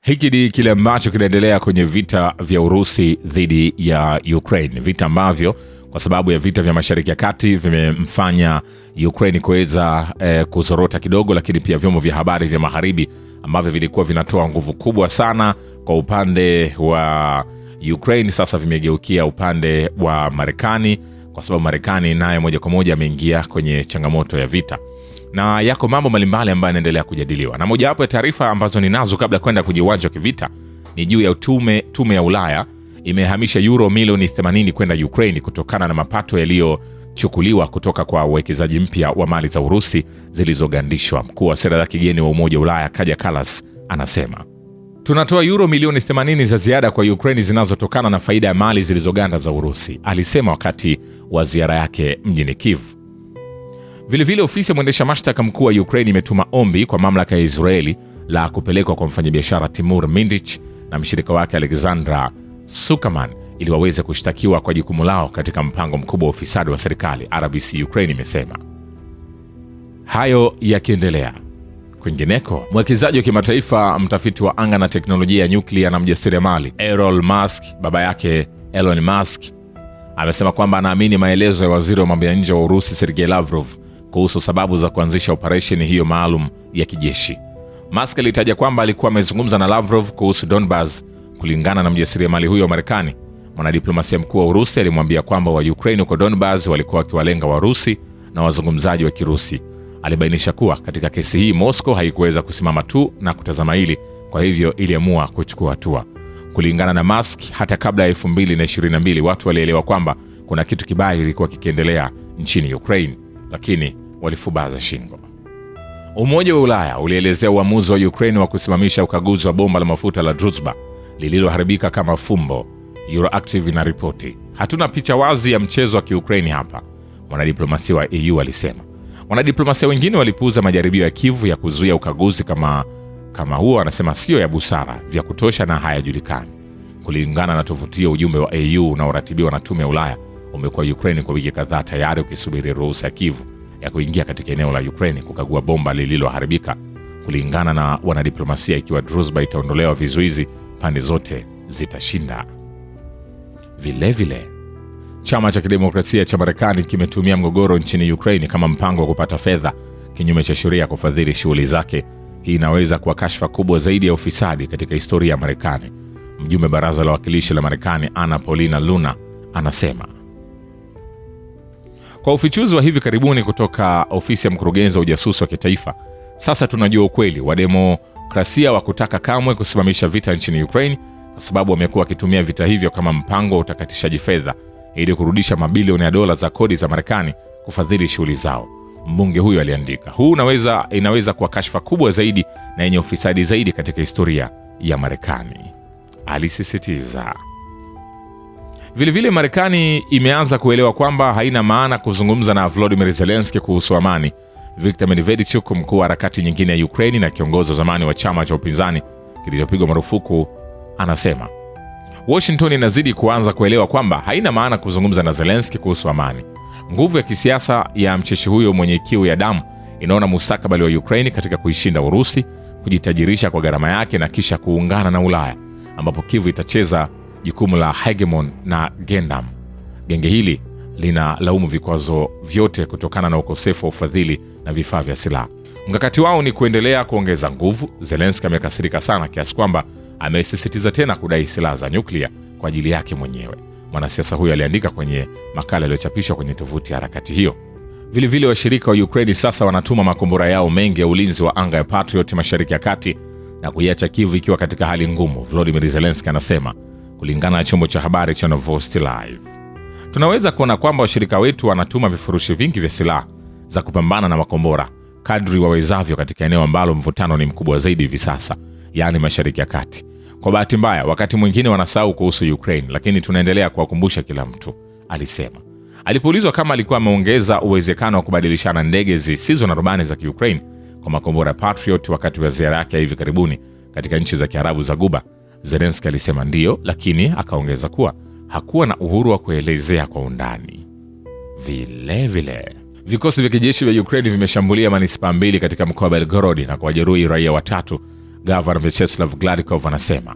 Hiki ni kile ambacho kinaendelea kwenye vita vya Urusi dhidi ya Ukraine. Vita ambavyo kwa sababu ya vita vya Mashariki ya Kati vimemfanya Ukraine kuweza kuzorota kidogo, lakini pia vyombo vya habari vya magharibi ambavyo vilikuwa vinatoa nguvu kubwa sana kwa upande wa Ukraine sasa vimegeukia upande wa Marekani, kwa sababu Marekani naye moja kwa moja ameingia kwenye changamoto ya vita. Na yako mambo mbalimbali ambayo yanaendelea kujadiliwa. Na moja wapo ya taarifa ambazo ninazo kabla kwenda kwenye uwanja wa kivita ni juu ya tume ya Ulaya imehamisha euro milioni 80 kwenda Ukraine kutokana na mapato yaliyochukuliwa kutoka kwa uwekezaji mpya wa mali za Urusi zilizogandishwa. Mkuu wa sera za kigeni wa Umoja wa Ulaya Kaja Kallas anasema, tunatoa euro milioni 80 za ziada kwa Ukraine zinazotokana na faida ya mali zilizoganda za Urusi, alisema wakati wa ziara yake mjini Kiev. Vilevile ofisi ya mwendesha mashtaka mkuu wa Ukraine imetuma ombi kwa mamlaka ya Israeli la kupelekwa kwa mfanyabiashara Timur Mindich na mshirika wake Alexandra Sukaman ili waweze kushtakiwa kwa jukumu lao katika mpango mkubwa wa ufisadi wa serikali, RBC Ukraine imesema. Hayo yakiendelea, kwingineko, mwekezaji wa kimataifa, mtafiti wa anga na teknolojia ya nyuklia na mjasiriamali Elon Musk, baba yake Elon Musk, amesema kwamba anaamini maelezo ya waziri wa mambo ya nje wa Urusi Sergei Lavrov kuhusu sababu za kuanzisha operesheni hiyo maalum ya kijeshi. Musk alitaja kwamba alikuwa amezungumza na Lavrov kuhusu Donbas. Kulingana na mjasiriamali huyo wa Marekani, mwanadiplomasia mkuu wa Urusi alimwambia kwamba wa Ukraine huko Donbas walikuwa wakiwalenga Warusi na wazungumzaji wa Kirusi. Alibainisha kuwa katika kesi hii Moscow haikuweza kusimama tu na kutazama hili, kwa hivyo iliamua kuchukua hatua. Kulingana na Musk, hata kabla ya 2022 watu walielewa kwamba kuna kitu kibaya kilikuwa kikiendelea nchini Ukraine, lakini walifubaza shingo. Umoja wa Ulaya ulielezea uamuzi wa Ukraine wa kusimamisha ukaguzi wa bomba la mafuta la Druzhba lililoharibika kama fumbo. Euroactiv inaripoti, hatuna picha wazi ya mchezo wa Kiukraini hapa, mwanadiplomasia wa EU alisema. Wanadiplomasia wengine walipuuza majaribio ya Kiev ya kuzuia ukaguzi kama huo, anasema sio ya busara, vya kutosha na hayajulikani. Kulingana na tovuti ya ujumbe wa EU unaoratibiwa na tume ya Ulaya umekuwa Ukraine kwa wiki kadhaa tayari ukisubiri ruhusa ya Kiev ya kuingia katika eneo la Ukraine kukagua bomba lililoharibika. Kulingana na wanadiplomasia, ikiwa Druzhba itaondolewa vizuizi, pande zote zitashinda. Vilevile, chama cha kidemokrasia cha Marekani kimetumia mgogoro nchini Ukraine kama mpango wa kupata fedha kinyume cha sheria kufadhili shughuli zake. Hii inaweza kuwa kashfa kubwa zaidi ya ufisadi katika historia ya Marekani, mjumbe baraza la wawakilishi la Marekani Anna Paulina Luna anasema. Kwa ufichuzi wa hivi karibuni kutoka ofisi ya mkurugenzi wa ujasusi wa kitaifa, sasa tunajua ukweli wa demokrasia wa kutaka kamwe kusimamisha vita nchini Ukraine, kwa sababu wamekuwa wakitumia vita hivyo kama mpango wa utakatishaji fedha ili kurudisha mabilioni ya dola za kodi za Marekani kufadhili shughuli zao, mbunge huyo aliandika. Huu inaweza kuwa kashfa kubwa zaidi na yenye ufisadi zaidi katika historia ya Marekani, alisisitiza. Vilevile Marekani imeanza kuelewa kwamba haina maana kuzungumza na Volodymyr Zelensky kuhusu amani. Viktor Medvedchuk, mkuu wa harakati nyingine ya Ukraine na kiongozi wa zamani wa chama cha upinzani kilichopigwa marufuku, anasema Washington inazidi kuanza kuelewa kwamba haina maana kuzungumza na Zelensky kuhusu amani. Nguvu ya kisiasa ya mcheshi huyo mwenye kiu ya damu inaona mustakabali wa Ukraine katika kuishinda Urusi, kujitajirisha kwa gharama yake na kisha kuungana na Ulaya, ambapo Kiev itacheza jukumu la hegemon na Gendam. Genge hili lina laumu vikwazo vyote kutokana na ukosefu wa ufadhili na vifaa vya silaha. Mkakati wao ni kuendelea kuongeza nguvu. Zelensky amekasirika sana kiasi kwamba amesisitiza tena kudai silaha za nyuklia kwa ajili yake mwenyewe, mwanasiasa huyo aliandika kwenye makala iliyochapishwa kwenye tovuti ya harakati hiyo. Vilevile washirika wa Ukraine sasa wanatuma makombora yao mengi ya ulinzi wa anga ya Patriot Mashariki ya Kati na kuiacha Kiev ikiwa katika hali ngumu, Volodymyr Zelensky anasema, kulingana na chombo cha habari cha Novosti Live. Tunaweza kuona kwamba washirika wetu wanatuma vifurushi vingi vya silaha za kupambana na makombora kadri wawezavyo katika eneo ambalo mvutano ni mkubwa zaidi hivi sasa, yaani Mashariki ya Kati. Kwa bahati mbaya, wakati mwingine wanasahau kuhusu Ukraine, lakini tunaendelea kuwakumbusha kila mtu, alisema. Alipoulizwa kama alikuwa ameongeza uwezekano wa kubadilishana ndege zisizo na rubani za Ukraine kwa makombora Patriot wakati wa ziara yake hivi karibuni katika nchi za Kiarabu za Guba, Zelensky alisema ndio, lakini akaongeza kuwa hakuwa na uhuru wa kuelezea kwa undani. Vilevile, vikosi vya kijeshi vya Ukraine vimeshambulia manispaa mbili katika mkoa wa Belgorod na kuwajeruhi raia 3 Gavana Vyacheslav Gladkov anasema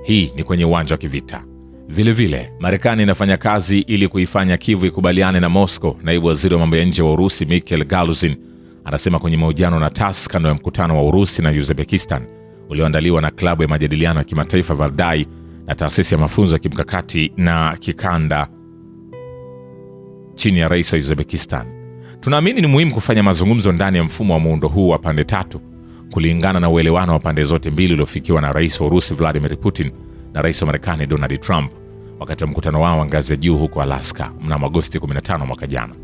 hii ni kwenye uwanja wa kivita. Vile Marekani inafanya kazi ili kuifanya Kyiv ikubaliane na Moscow. Naibu waziri wa mambo ya nje wa Urusi Mikhail Galuzin anasema kwenye mahojiano na TASS kando ya mkutano wa Urusi na Uzbekistan ulioandaliwa na klabu ya majadiliano ya kimataifa Valdai na taasisi ya mafunzo ya kimkakati na kikanda chini ya rais wa Uzbekistan. Tunaamini ni muhimu kufanya mazungumzo ndani ya mfumo wa muundo huu wa pande tatu kulingana na uelewano wa pande zote mbili uliofikiwa na rais wa Urusi Vladimir Putin na rais wa Marekani Donald Trump wakati wa mkutano wao wa ngazi ya juu huko Alaska mnamo Agosti 15 mwaka jana.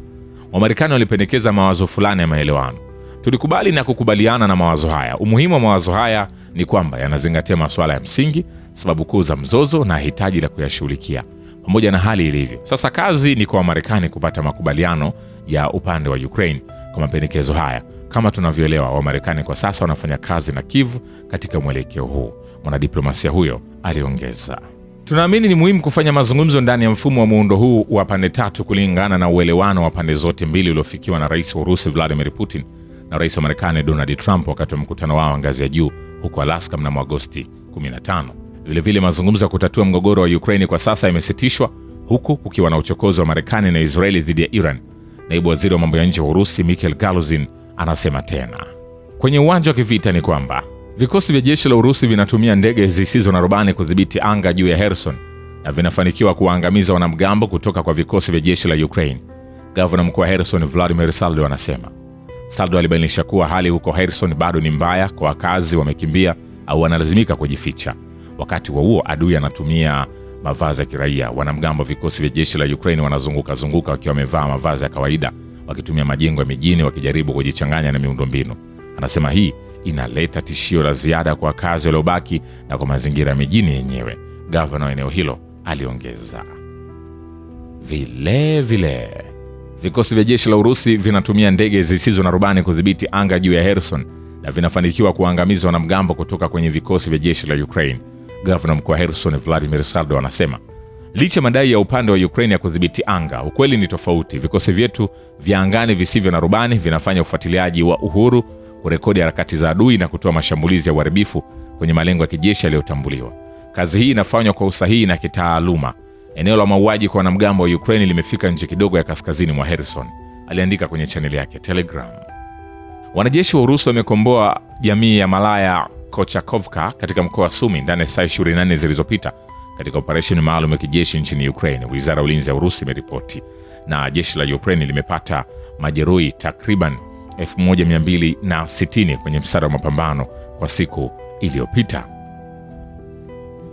Wamarekani walipendekeza mawazo fulani ya maelewano. Tulikubali na kukubaliana na mawazo haya. Umuhimu wa mawazo haya ni kwamba yanazingatia masuala ya msingi, sababu kuu za mzozo na hitaji la kuyashughulikia pamoja na hali ilivyo. Sasa kazi ni kwa Wamarekani kupata makubaliano ya upande wa Ukraine kwa mapendekezo haya. Kama tunavyoelewa, Wamarekani kwa sasa wanafanya kazi na Kyiv katika mwelekeo huu, mwanadiplomasia huyo aliongeza. Tunaamini ni muhimu kufanya mazungumzo ndani ya mfumo wa muundo huu wa pande tatu kulingana na uelewano wa pande zote mbili uliofikiwa na rais wa Urusi Vladimir Putin na rais wa Marekani Donald Trump wakati wa mkutano wao wa ngazi ya juu huko Alaska mnamo Agosti 15. Vile mazungumzo ya kutatua mgogoro wa Ukraine kwa sasa yamesitishwa huku kukiwa na uchokozi wa Marekani na Israeli dhidi ya Iran. Naibu waziri wa mambo ya nje wa Urusi Mikhail Galuzin anasema tena kwenye uwanja wa kivita ni kwamba vikosi vya jeshi la Urusi vinatumia ndege zisizo na rubani kudhibiti anga juu ya Kherson na vinafanikiwa kuwaangamiza wanamgambo kutoka kwa vikosi vya jeshi la Ukraine. Gavana mkuu wa Kherson Vladimir Saldo anasema. Saldo alibainisha kuwa hali huko Kherson bado ni mbaya kwa wakazi, wamekimbia au wanalazimika kujificha. Wakati wa huo adui anatumia mavazi ya kiraia. Wanamgambo vikosi vya jeshi la Ukraine wanazunguka wakiwa wamevaa mavazi ya kawaida, wakitumia majengo ya mijini wakijaribu kujichanganya na miundombinu. Anasema hii inaleta tishio la ziada kwa wakazi waliobaki na kwa mazingira ya mijini yenyewe, gavana wa eneo hilo aliongeza. Vile vikosi vya jeshi la Urusi vinatumia ndege zisizo na rubani kudhibiti anga juu ya Kherson na vinafanikiwa kuangamiza wanamgambo kutoka kwenye vikosi vya jeshi la Ukraine. Gavana mkuu wa Kherson Vladimir Saldo anasema licha madai ya upande wa Ukraine ya kudhibiti anga, ukweli ni tofauti. Vikosi vyetu vya angani visivyo na rubani vinafanya ufuatiliaji wa uhuru, kurekodi harakati za adui na kutoa mashambulizi ya uharibifu kwenye malengo ya kijeshi yaliyotambuliwa. Kazi hii inafanywa kwa usahihi na kitaaluma. Eneo la mauaji kwa wanamgambo wa Ukraine limefika nje kidogo ya kaskazini mwa Kherson, aliandika kwenye chaneli yake Telegram. Wanajeshi wa Urusi wamekomboa jamii ya Malaya Kochakovka katika mkoa wa Sumi ndani ya saa 24 zilizopita katika operesheni maalum ya kijeshi nchini Ukraine, wizara ya ulinzi ya Urusi imeripoti. Na jeshi la Ukraine limepata majeruhi takriban 1260 kwenye msara wa mapambano kwa siku iliyopita.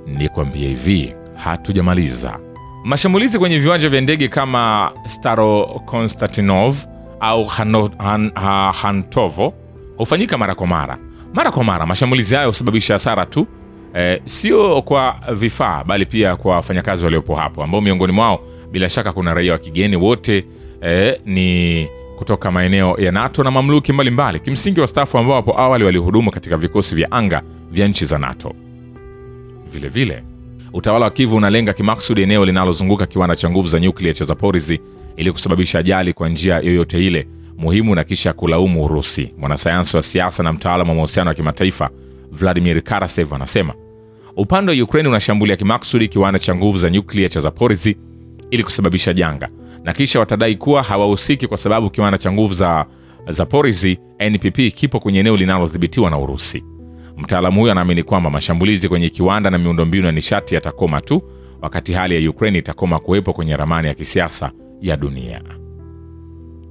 Nikwambie hivi, hatujamaliza. Mashambulizi kwenye viwanja vya ndege kama Starokonstantinov au Hantovo hufanyika mara kwa mara. Mashambulizi hayo husababisha hasara tu, sio kwa vifaa bali pia kwa wafanyakazi waliopo hapo, ambao miongoni mwao bila shaka kuna raia wa kigeni. Wote ni kutoka maeneo ya NATO na mamluki mbalimbali, kimsingi wastaafu ambao hapo awali walihudumu katika vikosi vya anga vya nchi za NATO. Vile utawala wa Kyiv unalenga kimaksudi eneo linalozunguka kiwanda cha nguvu za nyuklia cha Zaporizhzhia ili kusababisha ajali kwa njia yoyote ile muhimu na kisha kulaumu Urusi. Mwanasayansi wa siasa na mtaalamu wa mahusiano ya kimataifa Vladimir Karasev anasema upande wa Ukraine unashambulia kimaksudi kiwanda cha nguvu za nyuklia cha Zaporizhzhia ili kusababisha janga, na kisha watadai kuwa hawahusiki kwa sababu kiwanda cha nguvu za Zaporizhzhia NPP kipo kwenye eneo linalodhibitiwa na Urusi. Mtaalamu huyo anaamini kwamba mashambulizi kwenye kiwanda na miundombinu ya nishati yatakoma tu wakati hali ya Ukraine itakoma kuwepo kwenye ramani ya kisiasa ya dunia.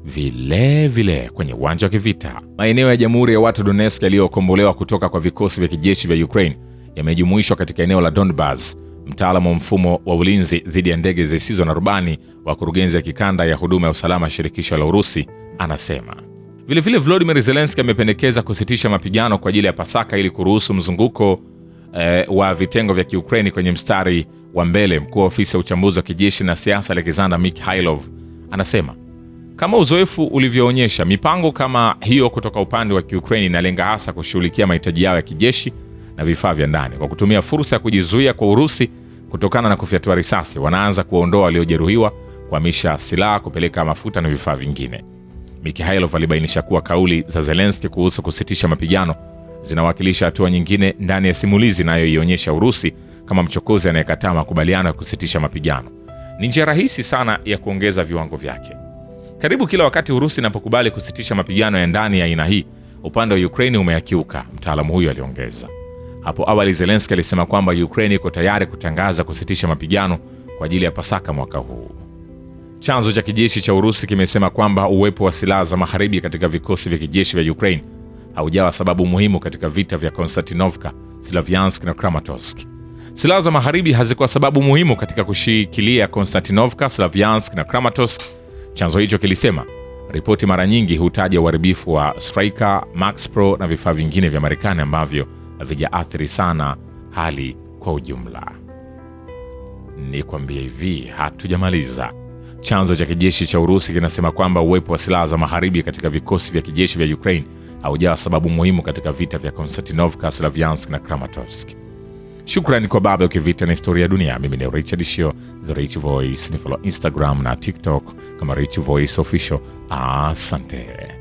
Vile kwenye uwanja wa kivita, maeneo ya Jamhuri ya Watu Donetsk yaliyokombolewa kutoka kwa vikosi vya kijeshi vya Ukraine yamejumuishwa katika eneo la Donbas. Mtaalamu wa mfumo wa ulinzi dhidi ya ndege zisizo na rubani wa kurugenzi ya kikanda ya huduma ya usalama shirikisho la Urusi anasema. Vile Volodymyr Zelensky amependekeza kusitisha mapigano kwa ajili ya Pasaka ili kuruhusu mzunguko wa vitengo vya Kiukraini kwenye mstari wa mbele. Mkuu wa ofisi ya uchambuzi wa kijeshi na siasa Alexander Mikhailov anasema kama uzoefu ulivyoonyesha, mipango kama hiyo kutoka upande wa Kiukraini inalenga hasa kushughulikia mahitaji yao ya kijeshi na vifaa vya ndani. Kwa kutumia fursa ya kujizuia kwa Urusi kutokana na kufyatua risasi, wanaanza kuondoa waliojeruhiwa, kuhamisha silaha, kupeleka mafuta na vifaa vingine. Mikhailov alibainisha kuwa kauli za Zelensky kuhusu kusitisha mapigano zinawakilisha hatua nyingine ndani ya simulizi inayoionyesha Urusi kama mchokozi anayekataa makubaliano ya kusitisha mapigano. Ni njia rahisi sana ya kuongeza viwango vyake. Karibu kila wakati Urusi inapokubali kusitisha mapigano ya ndani ya aina hii, upande wa Ukraine umeyakiuka, mtaalamu huyo aliongeza. Hapo awali Zelensky alisema kwamba Ukraine iko tayari kutangaza kusitisha mapigano kwa ajili ya Pasaka mwaka huu. Chanzo cha kijeshi cha Urusi kimesema kwamba uwepo wa silaha za magharibi katika vikosi vya kijeshi vya Ukraine haujawa sababu muhimu katika vita vya Konstantinovka, Slavyansk na Kramatorsk. Silaha za magharibi hazikuwa sababu muhimu katika kushikilia Konstantinovka, Slavyansk na Kramatorsk, chanzo hicho kilisema. Ripoti mara nyingi hutaja uharibifu wa Stryker, Max Pro na vifaa vingine vya Marekani ambavyo havijaathiri sana hali kwa ujumla. Ni kwambia hivi, hatujamaliza. Chanzo cha kijeshi cha Urusi kinasema kwamba uwepo wa silaha za magharibi katika vikosi vya kijeshi vya Ukraine haujawa sababu muhimu katika vita vya Konstantinovka, Slavyansk na Kramatorsk. Shukrani kwa Baba Ukivita na Historia ya Dunia. Mimi ni Richard Shio, The Rich Voice. Ni follow Instagram na TikTok kama Rich Voice Official. Asante.